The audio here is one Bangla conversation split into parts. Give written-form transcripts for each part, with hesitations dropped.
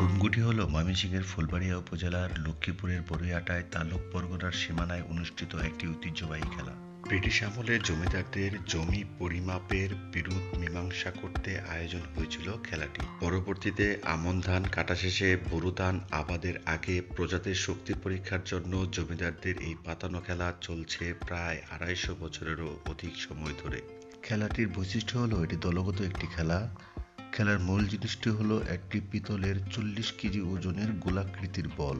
ঘুমগুটি হল ময়মনসিংহের ফুলবাড়িয়া উপজেলার লক্ষ্মীপুরের বড়ুইয়াটায় তালুক পরগনার সীমানায় অনুষ্ঠিত একটি ঐতিহ্যবাহী খেলা। ব্রিটিশ আমলে জমিদারদের জমি পরিমাপের বিরোধ মীমাংসা করতে আয়োজন হয়েছিল খেলাটি। পরবর্তীতে আমন ধান কাটা শেষে বোরো ধান আবাদের আগে প্রজাদের শক্তি পরীক্ষার জন্য জমিদারদের এই পাতানো খেলা চলছে প্রায় ২৫০ বছরেরও অধিক সময় ধরে। খেলাটির বৈশিষ্ট্য হলো এটি দলগত একটি খেলা। খেলার মূল জিনিসটি হলো একটি পিতলের ৪০ কেজি ওজনের গোলাকৃতির বল।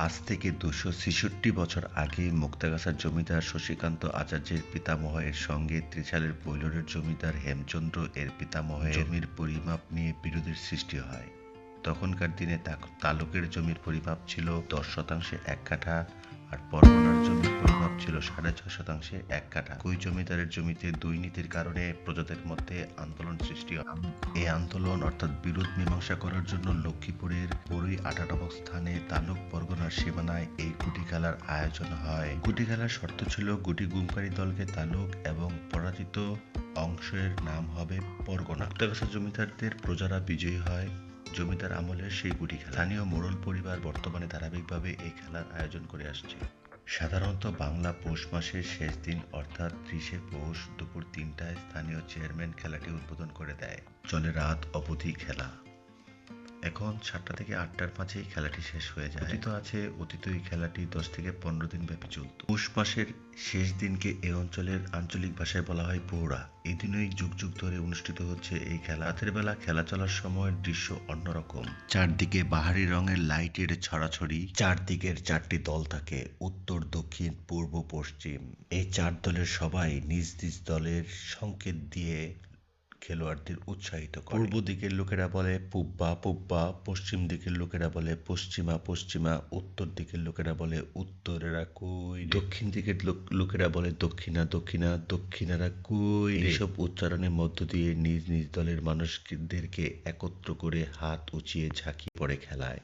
আজ থেকে ২৬৬ বছর আগে মুক্তাগাছার জমিদার শশীকান্ত আচার্যের পিতামহ এর সঙ্গে ত্রিশালের বৈলরের জমিদার হেমচন্দ্র এর পিতামহের জমির পরিমাপ নিয়ে বিরোধের সৃষ্টি হয়। তখনকার দিনে তালুকের জমির পরিমাপ ছিল ১০ শতাংশে ১ কাঠা, আর পরগনার জমির পরিমাপ ছিল ৬.৫ শতাংশে ১ কাঠা। ওই জমিদারের জমিতে দুর্নীতির কারণে প্রজাদের মধ্যে আন্দোলন সৃষ্টি হয়। এই আন্দোলন অর্থাৎ বিরোধ মীমাংসা করার জন্য লক্ষ্মীপুরের বড়ুইয়াটা নামক স্থানে তালুক পরগনার সীমানায় এই গুটি খেলার আয়োজন হয়। গুটি খেলার শর্ত ছিল গুটি গুমকারী দলকে তালুক এবং পরাজিত অংশের নাম হবে পরগনা। মুক্তাগাছা জমিদারদের প্রজারা বিজয়ী হয়। জমিদার আমলের সেই গুটি খেলা। স্থানীয় মোড়ল পরিবার বর্তমানে ধারাবাহিকভাবে এই খেলার আয়োজন করে আসছে। সাধারণত বাংলা পৌষ মাসের শেষ দিন অর্থাৎ ৩০শে পৌষ দুপুর ৩টায় স্থানীয় চেয়ারম্যান খেলাটি উদ্বোধন করে দেয়। চলে রাত অবধি খেলা। এখন ৭টা থেকে ৮টার মাঝেই খেলাটি শেষ হয়ে যায়। অতীত এই খেলাটি ১০ থেকে ১৫ দিন ব্যাপী চলত। পৌষ মাসের শেষ দিনকে এ অঞ্চলের আঞ্চলিক ভাষায় বলা হয় পোহড়া। এই দিনই যুগ যুগ ধরে অনুষ্ঠিত হচ্ছে এই খেলা। রাতের বেলা খেলা চলার সময়ের দৃশ্য অন্যরকম। চারদিকে বাহারি রঙের লাইটের ছড়াছড়ি। চারদিকের ৪টি দল থাকে, উত্তর, দক্ষিণ, পূর্ব, পশ্চিম। এই ৪ দলের সবাই নিজ নিজ দলের সংকেত দিয়ে খেলোয়াড়দের উৎসাহিত করে। পূর্ব দিকের লোকেরা বলে পুব্বা পুব্বা, পশ্চিম দিকের লোকেরা বলে পশ্চিমা পশ্চিমা, উত্তর দিকের লোকেরা বলে উত্তরেরা কই, দক্ষিণ দিকের লোকেরা বলে দক্ষিণা দক্ষিণা, দক্ষিণারা কই। এইসব উচ্চারণের মধ্য দিয়ে নিজ নিজ দলের মানুষদেরকে একত্র করে হাত উঁচিয়ে ঝাঁকিয়ে পড়ে খেলায়।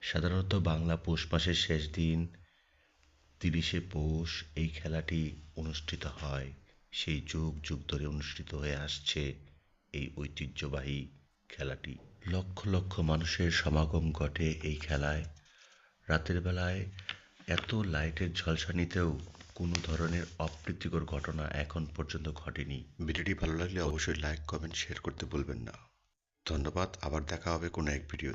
সাধারণত বাংলা পৌষ মাসের শেষ দিন ৩০শে পৌষ এই খেলাটি অনুষ্ঠিত হয়। সেই যুগ যুগ ধরে অনুষ্ঠিত হয়ে আসছে এই ঐতিহ্যবাহী খেলাটি। লক্ষ লক্ষ মানুষের সমাগম ঘটে এই খেলায়। রাতের বেলায় এত লাইটের ঝলসানিতেও কোনো ধরনের অপ্রীতিকর ঘটনা এখন পর্যন্ত ঘটেনি। ভিডিওটি ভালো লাগলে অবশ্যই লাইক, কমেন্ট, শেয়ার করতে ভুলবেন না। ধন্যবাদ। আবার দেখা হবে কোনো এক ভিডিও।